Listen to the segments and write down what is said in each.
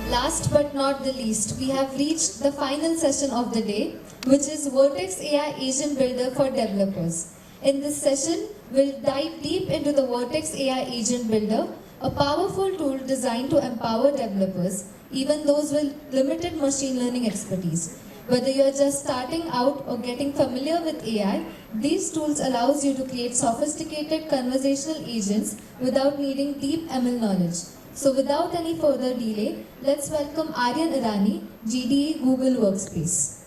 Last but not the least, we have reached the final session of the day, which is Vertex AI Agent Builder for Developers. In this session, we'll dive deep into the Vertex AI Agent Builder, a powerful tool designed to empower developers, even those with limited machine learning expertise. Whether you're just starting out or getting familiar with AI, these tools allows you to create sophisticated conversational agents without needing deep ML knowledge. So without any further delay, let's welcome Aryan Irani, GDG Google Workspace.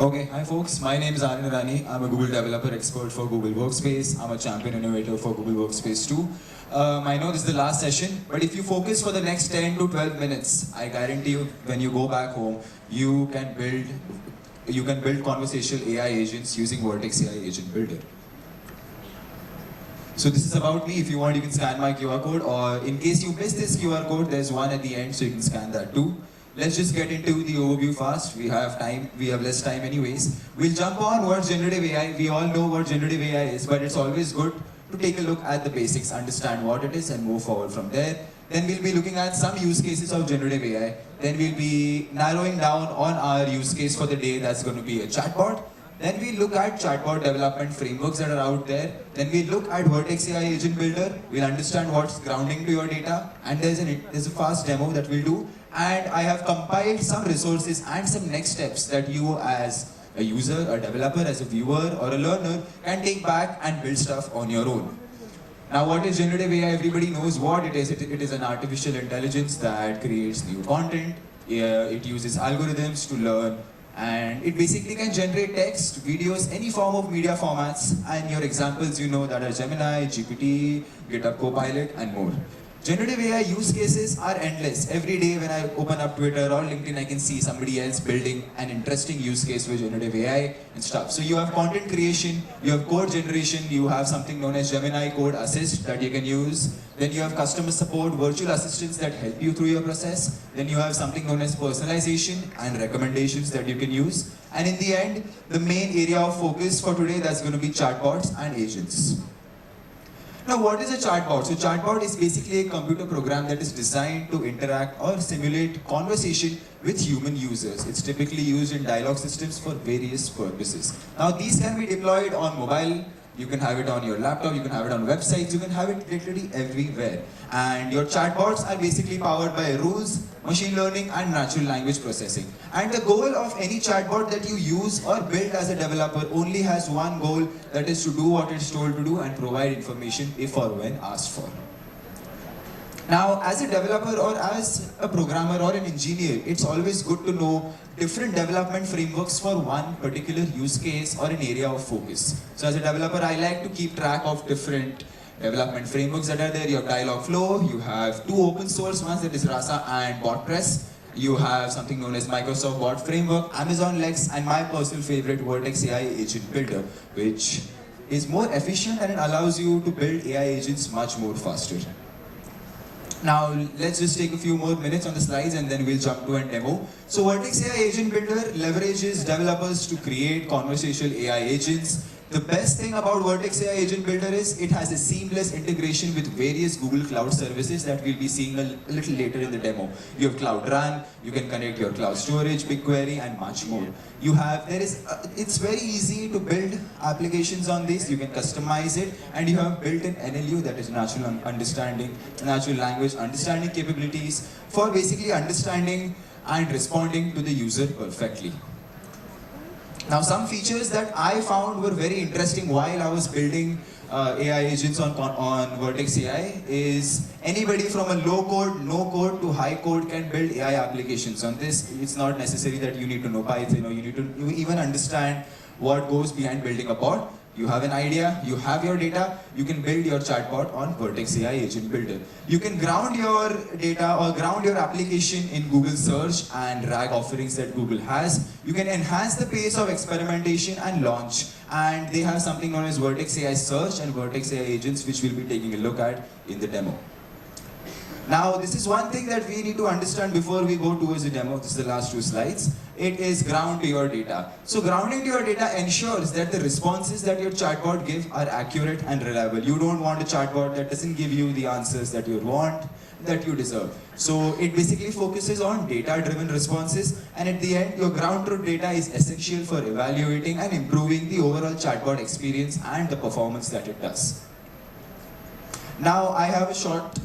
Okay, hi folks, my name is Aryan Irani. I'm a Google developer expert for Google Workspace. I'm a champion innovator for Google Workspace too. I know this is the last session, but if you focus for the next 10 to 12 minutes, I guarantee you when you go back home, you can build conversational AI agents using Vertex AI Agent Builder. So this is about me. If you want, you can scan my QR code, or in case you missed this QR code, there's one at the end, so you can scan that too. Let's just get into the overview fast. We have time, we have less time anyways. We'll jump on what's generative AI. We all know what generative AI is, but it's always good to take a look at the basics, understand what it is, and move forward from there. Then we'll be looking at some use cases of generative AI. Then we'll be narrowing down on our use case for the day. That's going to be a chatbot. Then we look at chatbot development frameworks that are out there. Then we look at Vertex AI Agent Builder. We'll understand what's grounding to your data. And there's a fast demo that we'll do. And I have compiled some resources and some next steps that you as a user, a developer, as a viewer or a learner can take back and build stuff on your own. Now what is generative AI? Everybody knows what it is. It is an artificial intelligence that creates new content. It uses algorithms to learn. And it basically can generate text, videos, any form of media formats. And your examples, you know, that are Gemini, GPT, GitHub Copilot, and more. Generative AI use cases are endless. Every day when I open up Twitter or LinkedIn, I can see somebody else building an interesting use case with generative AI and stuff. So you have content creation, you have code generation, you have something known as Gemini Code Assist that you can use. Then you have customer support, virtual assistants that help you through your process. Then you have something known as personalization and recommendations that you can use. And in the end, the main area of focus for today, that's going to be chatbots and agents. Now, what is a chatbot? So chatbot is basically a computer program that is designed to interact or simulate conversation with human users. It's typically used in dialogue systems for various purposes. Now, these can be deployed on mobile. You can have it on your laptop, you can have it on websites, you can have it literally everywhere. And your chatbots are basically powered by rules, machine learning, and natural language processing. And the goal of any chatbot that you use or build as a developer only has one goal, that is to do what it's told to do and provide information if or when asked for. Now, as a developer or as a programmer or an engineer, it's always good to know different development frameworks for one particular use case or an area of focus. So as a developer, I like to keep track of different development frameworks that are there. You have Dialogflow, you have two open source ones, that is Rasa and BotPress. You have something known as Microsoft Bot Framework, Amazon Lex, and my personal favorite, Vertex AI Agent Builder, which is more efficient and it allows you to build AI agents much more faster. Now, let's just take a few more minutes on the slides and then we'll jump to a demo. So Vertex AI Agent Builder leverages developers to create conversational AI agents. The best thing about Vertex AI Agent Builder is it has a seamless integration with various Google Cloud services that we'll be seeing a little later in the demo. You have Cloud Run, you can connect your cloud storage, BigQuery, and much more. It's very easy to build applications on this. You can customize it, and you have built-in NLU, that is natural language understanding capabilities for basically understanding and responding to the user perfectly. Now, some features that I found were very interesting while I was building AI agents on Vertex AI is anybody from a low code, no code to high code can build AI applications on this. It's not necessary that you need to know Python, you need to even understand what goes behind building a bot. You have an idea, you have your data, you can build your chatbot on Vertex AI Agent Builder. You can ground your data or ground your application in Google Search and RAG offerings that Google has. You can enhance the pace of experimentation and launch. And they have something known as Vertex AI Search and Vertex AI Agents, which we'll be taking a look at in the demo. Now, this is one thing that we need to understand before we go towards the demo. This is the last 2 slides. It is ground to your data. So grounding to your data ensures that the responses that your chatbot gives are accurate and reliable. You don't want a chatbot that doesn't give you the answers that you want, that you deserve. So it basically focuses on data-driven responses, and at the end, your ground truth data is essential for evaluating and improving the overall chatbot experience and the performance that it does. Now, I have a short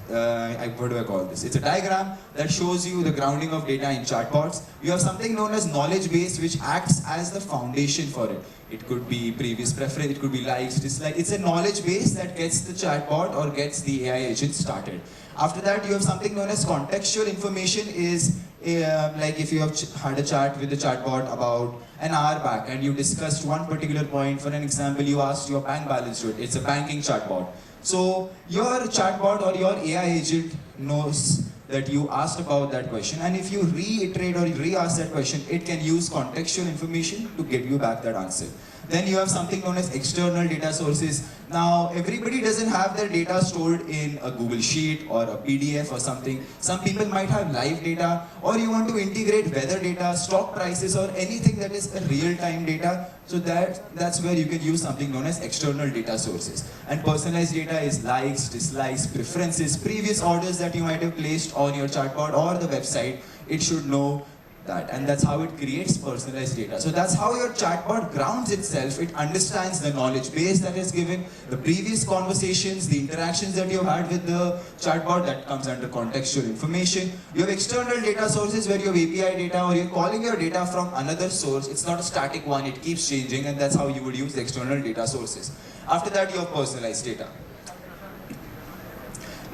what do I call this? It's a diagram that shows you the grounding of data in chatbots. You have something known as knowledge base, which acts as the foundation for it. It could be previous preference, it could be likes, dislikes. It's a knowledge base that gets the chatbot or gets the AI agent started. After that, you have something known as contextual information. Is like if you have had a chat with the chatbot about an hour back and you discussed one particular point. For an example, you asked your bank balance to it. It's a banking chatbot. So your chatbot or your AI agent knows that you asked about that question, and if you reiterate or re-ask that question, it can use contextual information to get you back that answer. Then you have something known as external data sources. Now, everybody doesn't have their data stored in a Google Sheet or a PDF or something. Some people might have live data, or you want to integrate weather data, stock prices, or anything that is a real-time data. So that's where you can use something known as external data sources. And personalized data is likes, dislikes, preferences, previous orders that you might have placed on your chatbot or the website. It should know that, and that's how it creates personalized data. So that's how your chatbot grounds itself. It understands the knowledge base that is given, the previous conversations, the interactions that you had with the chatbot, that comes under contextual information. You have external data sources where you have API data, or you're calling your data from another source. It's not a static one, it keeps changing, and that's how you would use the external data sources. After that, you have personalized data.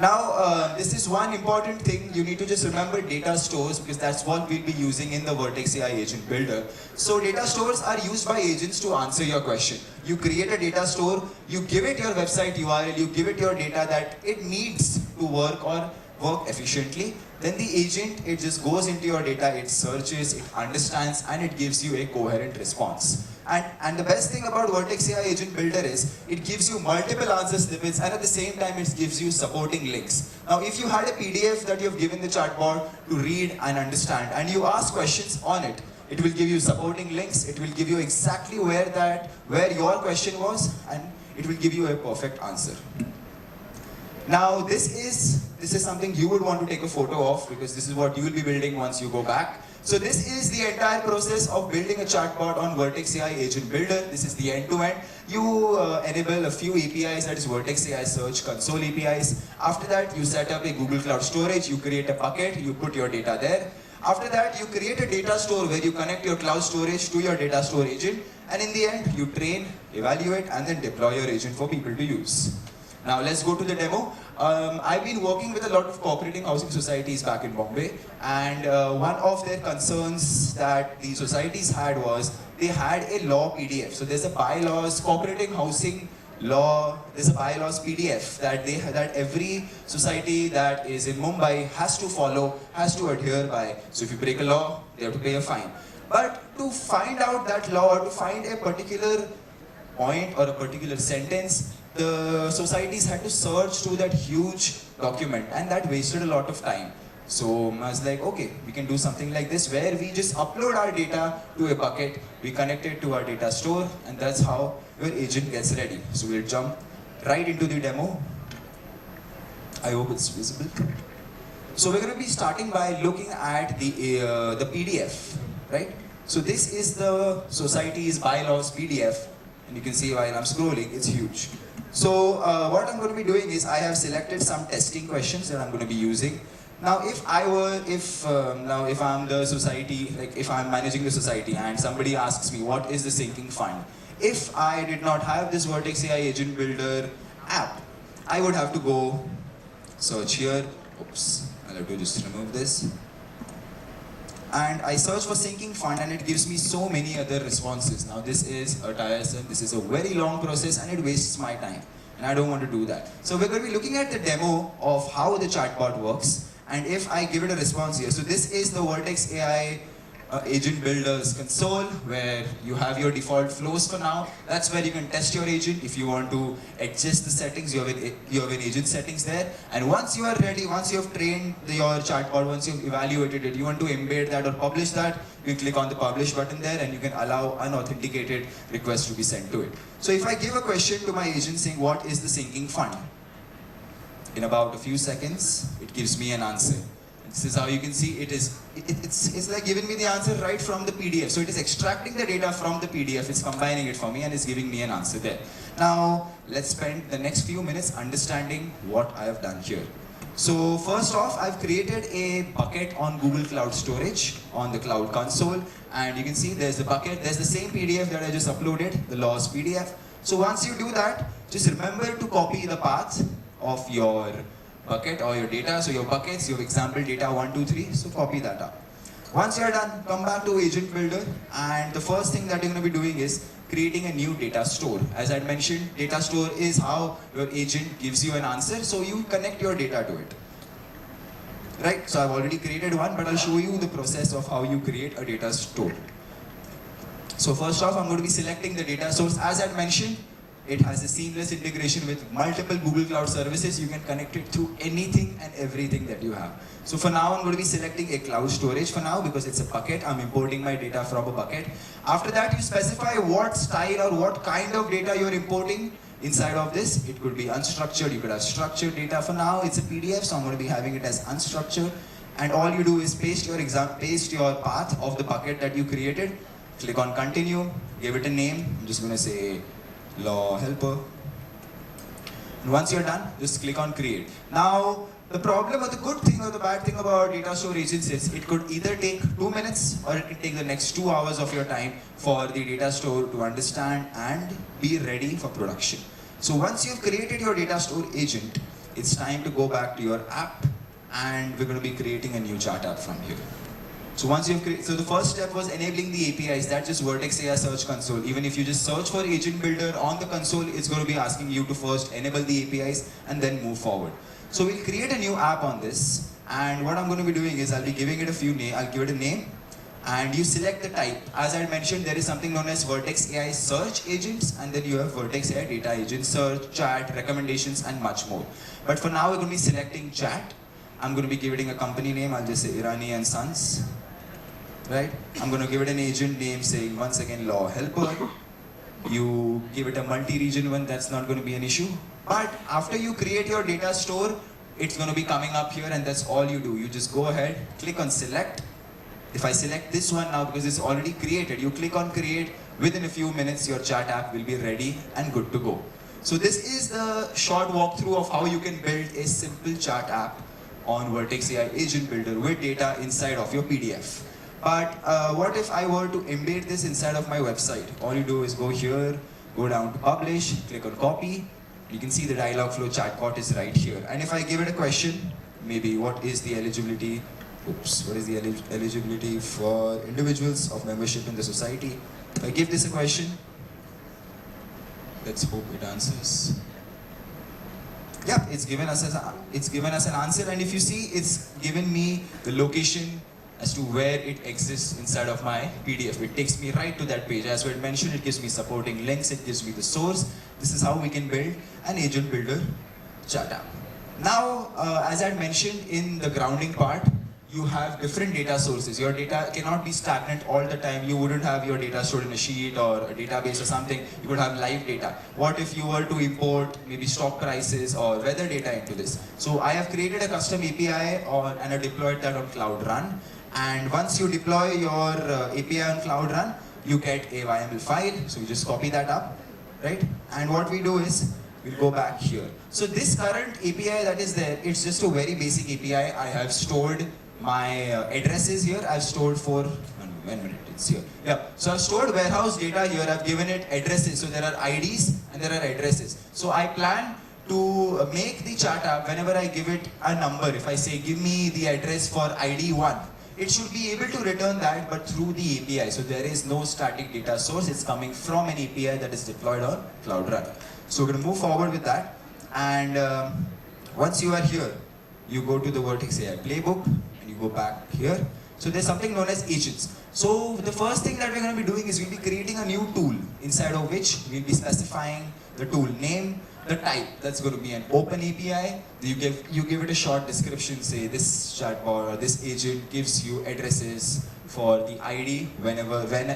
Now, this is one important thing. You need to just remember data stores, because that's what we'll be using in the Vertex AI Agent Builder. So data stores are used by agents to answer your question. You create a data store, you give it your website URL, you give it your data that it needs to work or work efficiently. Then the agent, it just goes into your data, it searches, it understands, and it gives you a coherent response. And the best thing about Vertex AI Agent Builder is it gives you multiple answer snippets, and at the same time it gives you supporting links. Now, if you had a PDF that you've given the chatbot to read and understand, and you ask questions on it, it will give you supporting links, it will give you exactly where your question was, and it will give you a perfect answer. Now, this is something you would want to take a photo of, because this is what you will be building once you go back. So this is the entire process of building a chatbot on Vertex AI Agent Builder. This is the end-to-end. You enable a few APIs, that is Vertex AI Search Console APIs. After that, you set up a Google Cloud Storage, you create a bucket, you put your data there. After that, you create a data store where you connect your cloud storage to your data store agent. And in the end, you train, evaluate, and then deploy your agent for people to use. Now let's go to the demo. I've been working with a lot of cooperating housing societies back in Bombay, and one of their concerns that the societies had was they had a law PDF. So there's a bylaws, cooperating housing law, there's a bylaws PDF that every society that is in Mumbai has to follow, has to adhere by. So if you break a law, they have to pay a fine. But to find out that law, or to find a particular point or a particular sentence, the societies had to search through that huge document, and that wasted a lot of time. So I was like, okay, we can do something like this where we just upload our data to a bucket, we connect it to our data store, and that's how your agent gets ready. So we'll jump right into the demo. I hope it's visible. So we're going to be starting by looking at the PDF, right? So this is the society's bylaws PDF, and you can see while I'm scrolling, it's huge. So what I'm going to be doing is I have selected some testing questions that I'm going to be using. Now, if I'm the society, like if I'm managing the society and somebody asks me what is the sinking fund, if I did not have this Vertex AI Agent Builder app, I would have to go search here. Oops, I'll have to just remove this. And I search for sinking fund, and it gives me so many other responses. Now this is a tiresome, this is a very long process, and it wastes my time. And I don't want to do that. So we're going to be looking at the demo of how the chatbot works. And if I give it a response here, so this is the Vertex AI agent builders console where you have your default flows for now. That's where you can test your agent. If you want to adjust the settings, you have an agent settings there. And once you are ready, once you have trained your chatbot, once you've evaluated it, you want to embed that or publish that, you click on the publish button there and you can allow unauthenticated requests to be sent to it. So if I give a question to my agent saying, what is the sinking fund? In about a few seconds, it gives me an answer. This is how you can see it's like giving me the answer right from the PDF. So it is extracting the data from the PDF, it's combining it for me and it's giving me an answer there. Now, let's spend the next few minutes understanding what I have done here. So first off, I've created a bucket on Google Cloud Storage on the Cloud Console. And you can see there's the bucket, there's the same PDF that I just uploaded, the laws PDF. So once you do that, just remember to copy the path of your bucket or your data. So your buckets, your example data 1, 2, 3. So copy that up. Once you're done, come back to Agent Builder, and the first thing that you're going to be doing is creating a new data store. As I mentioned, data store is how your agent gives you an answer, so you connect your data to it. Right? So I've already created one, but I'll show you the process of how you create a data store. So first off, I'm going to be selecting the data source. As I mentioned, it has a seamless integration with multiple Google Cloud services. You can connect it to anything and everything that you have. So for now, I'm going to be selecting a cloud storage for now because it's a bucket. I'm importing my data from a bucket. After that, you specify what style or what kind of data you're importing inside of this. It could be unstructured, you could have structured data. For now, it's a PDF, so I'm going to be having it as unstructured. And all you do is paste your path of the bucket that you created. Click on continue, give it a name. I'm just going to say law helper. And once you're done, just click on create. Now, the problem or the good thing or the bad thing about data store agents is it could either take 2 minutes or it can take the next 2 hours of your time for the data store to understand and be ready for production. So once you've created your data store agent, it's time to go back to your app and we're going to be creating a new chat app from here. So once you've created, so the first step was enabling the APIs. That's just Vertex AI Search Console. Even if you just search for Agent Builder on the console, it's going to be asking you to first enable the APIs and then move forward. So we'll create a new app on this, and what I'm going to be doing is I'll be giving it a few name. I'll give it a name, and you select the type. As I mentioned, there is something known as Vertex AI Search Agents, and then you have Vertex AI Data Agent, Search, Chat, Recommendations, and much more. But for now, we're going to be selecting Chat. I'm going to be giving a company name. I'll just say Irani and Sons. Right? I'm going to give it an agent name saying once again law helper. You give it a multi-region one, that's not going to be an issue. But after you create your data store, it's going to be coming up here and that's all you do. You just go ahead, click on select. If I select this one now because it's already created, you click on create, within a few minutes your chat app will be ready and good to go. So this is the short walkthrough of how you can build a simple chat app on Vertex AI Agent Builder with data inside of your PDF. But what if I were to embed this inside of my website? All you do is go here, go down to publish, click on copy. You can see the dialog flow chatbot is right here. And if I give it a question, maybe what is the eligibility? What is the eligibility for individuals of membership in the society? If I give this a question, let's hope it answers. Yep, it's given us an answer, and if you see, it's given me the location as to where it exists inside of my PDF. It takes me right to that page. As we had mentioned, it gives me supporting links, it gives me the source. This is how we can build an agent builder chat app. Now, as I had mentioned in the grounding part, you have different data sources. Your data cannot be stagnant all the time. You wouldn't have your data stored in a sheet or a database or something. You would have live data. What if you were to import maybe stock prices or weather data into this? So I have created a custom API and I deployed that on Cloud Run. And once you deploy your API on Cloud Run, you get a YAML file. So you just copy that up, right? And what we do is, we'll go back here. So this current API that is there, it's just a very basic API. I have stored my addresses here. I've stored for, 1 minute, it's here. Yeah, so I've stored warehouse data here. I've given it addresses. So there are IDs and there are addresses. So I plan to make the chat app whenever I give it a number. If I say, give me the address for ID 1, it should be able to return that, but through the API. So there is no static data source. It's coming from an API that is deployed on Cloud Run. So we're going to move forward with that. And once you are here, you go to the Vertex AI playbook and you go back here. So there's something known as agents. So the first thing that we're going to be doing is we'll be creating a new tool inside of which we'll be specifying the tool name, the type. That's going to be an open API. You give it a short description, say this chatbot or this agent gives you addresses for the ID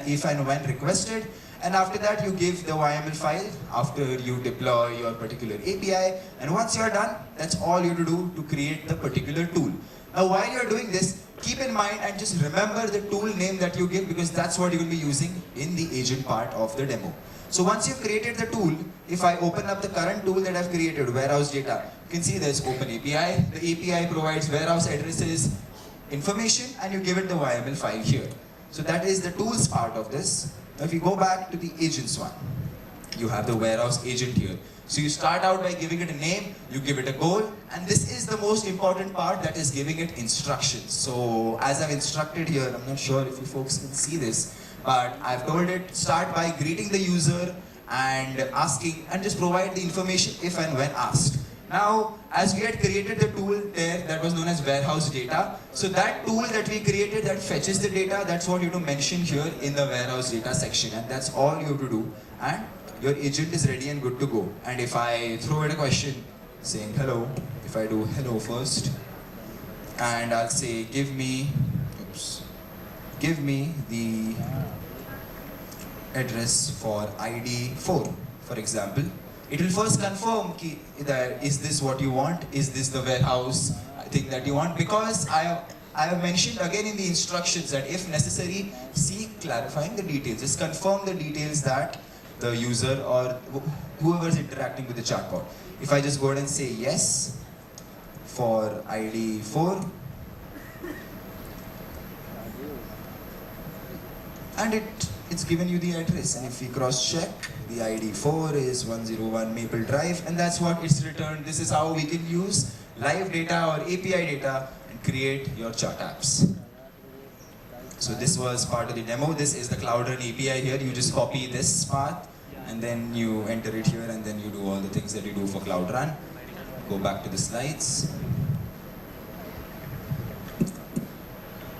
if and when requested. And after that, you give the YAML file after you deploy your particular API. And once you're done, that's all you have to do to create the particular tool. Now, while you're doing this, keep in mind and just remember the tool name that you give, because that's what you're going to be using in the agent part of the demo. So once you've created the tool, if I open up the current tool that I've created, warehouse data, you can see there's open API. The API provides warehouse addresses, information, and you give it the YAML file here. So that is the tools part of this. Now if you go back to the agents one, you have the warehouse agent here. So you start out by giving it a name, you give it a goal, and this is the most important part, that is giving it instructions. So as I've instructed here, I'm not sure if you folks can see this, but I've told it start by greeting the user and asking, and just provide the information if and when asked. Now, as we had created the tool there that was known as warehouse data, so that tool that we created that fetches the data, that's what you have to mention here in the warehouse data section, and that's all you have to do. And your agent is ready and good to go. And if I throw it a question saying hello, if I do hello first, and I'll say give me the address for ID 4, for example, it will first confirm that is this what you want, is this the warehouse thing that you want, because I have mentioned again in the instructions that if necessary, seek clarifying the details, just confirm the details that the user or whoever is interacting with the chatbot. If I just go ahead and say yes for ID 4, and it's given you the address, and if we cross check, the ID 4 is 101 Maple Drive, and that's what it's returned. This is how we can use live data or API data and create your chat apps. So this was part of the demo. This is the Cloud Run API here. You just copy this path and then you enter it here, and then you do all the things that you do for Cloud Run. Go back to the slides.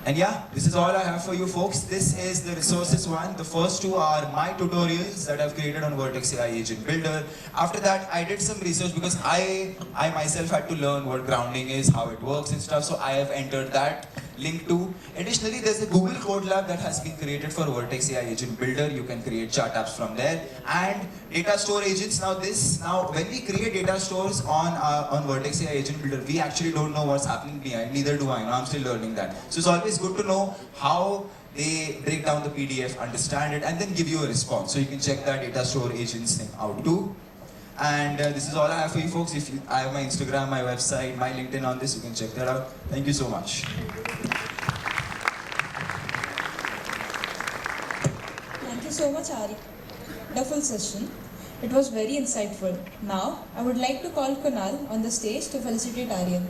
And yeah, this is all I have for you folks. This is the resources one. The first two are my tutorials that I've created on Vertex AI Agent Builder. After that, I did some research because I myself had to learn what grounding is, how it works and stuff. So I have entered that link too. Additionally, there's a Google Code Lab that has been created for Vertex AI Agent Builder. You can create chat apps from there. And data store agents. Now when we create data stores on Vertex AI Agent Builder, we actually don't know what's happening behind. Neither do I. Now I'm still learning that. So it's always good to know how they break down the PDF, understand it, and then give you a response. So you can check that data store agents thing out too. And this is all I have for you folks. I have my Instagram, my website, my LinkedIn on this. You can check that out. Thank you so much. Thank you so much, Ari. Wonderful session. It was very insightful. Now, I would like to call Kunal on the stage to felicitate Aryan.